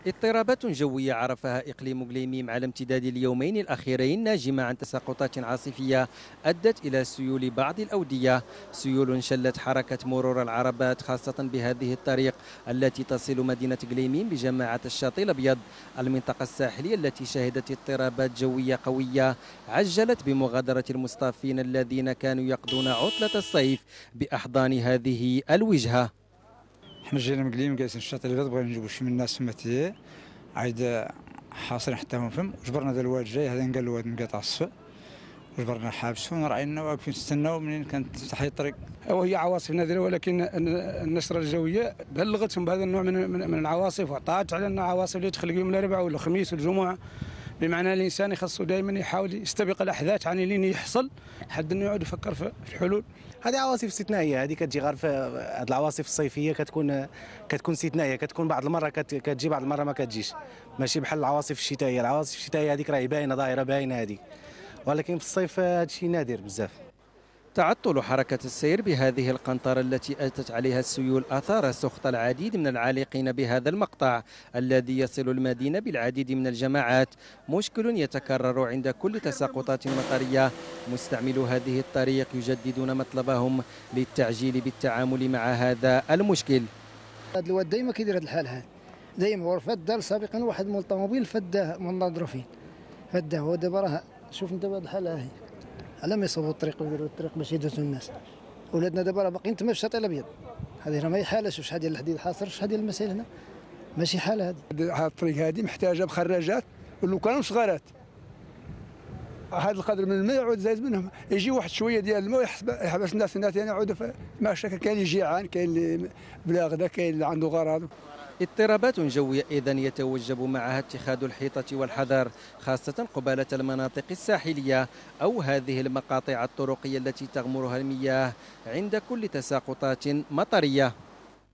اضطرابات جوية عرفها إقليم قليميم على امتداد اليومين الأخيرين، ناجمة عن تساقطات عاصفية أدت إلى سيول بعض الأودية. سيول شلت حركة مرور العربات خاصة بهذه الطريق التي تصل مدينة قليميم بجماعة الشاطئ الأبيض. المنطقة الساحلية التي شهدت اضطرابات جوية قوية عجلت بمغادرة المصطافين الذين كانوا يقضون عطلة الصيف بأحضان هذه الوجهة. حنا جينا من قليم جالسين الشاطئ الابيض بغينا نجيبو شي من الناس فماتيه عايد حاصرين حتى هم فم جبرنا هذا الواد جاي هذا قال الواد انقطع الصفا وجبرنا حابسون راينا واقفين نستناو منين كانت تفتح الطريق. وهي عواصف نادره، ولكن النشره الجويه بلغتهم بهذا النوع من العواصف، وعطات على ان عواصف اللي تخلق يوم الاربعاء ولا الخميس والجمعه. بمعنى الانسان يخصو دائما يحاول يستبق الاحداث عن لين يحصل حد انه يعود يفكر في الحلول. هذه عواصف استثنائيه، هذه كتجي غير في هذه العواصف الصيفيه كتكون استثنائيه، كتكون بعض المره كتجي بعض المره ما كتجيش، ماشي بحال العواصف الشتائيه. العواصف الشتائيه هذيك راهي باينه، ظاهره باينه هذيك، ولكن في الصيف هذا الشيء نادر بزاف. تعطل حركة السير بهذه القنطرة التي أتت عليها السيول أثار سخط العديد من العالقين بهذا المقطع الذي يصل المدينة بالعديد من الجماعات، مشكل يتكرر عند كل تساقطات مطرية. مستعملو هذه الطريق يجددون مطلبهم للتعجيل بالتعامل مع هذا المشكل. هذا الواد دائما كيدير هذا الحال هذا، دائما فدا سابقا واحد من الطوموبيل فداه من الظروفين، فداه هو دابا راه شوف انت بهذا الحال هاهي على ما يصوبوا الطريق ويديروا الطريق باش يدوزوا الناس. ولادنا دابا راه باقيين تما في الشاطئ الابيض، هذه راه ما حاله. شوف شحال ديال الحديد حاصر، شحال ديال المسائل هنا، ماشي حاله هذه. هذه الطريق هذه محتاجه بخراجات ولو كانوا صغارات. هذا القدر من الماء يعود زايد منهم، يجي واحد شويه ديال الماء يحبس الناس ثاني يعودوا ما شك. كاين اللي جيعان، كاين اللي بلا غدا، كاين اللي عنده غرض. اضطرابات جوية إذن يتوجب معها اتخاذ الحيطة والحذر، خاصة قبالة المناطق الساحلية أو هذه المقاطع الطرقية التي تغمرها المياه عند كل تساقطات مطرية.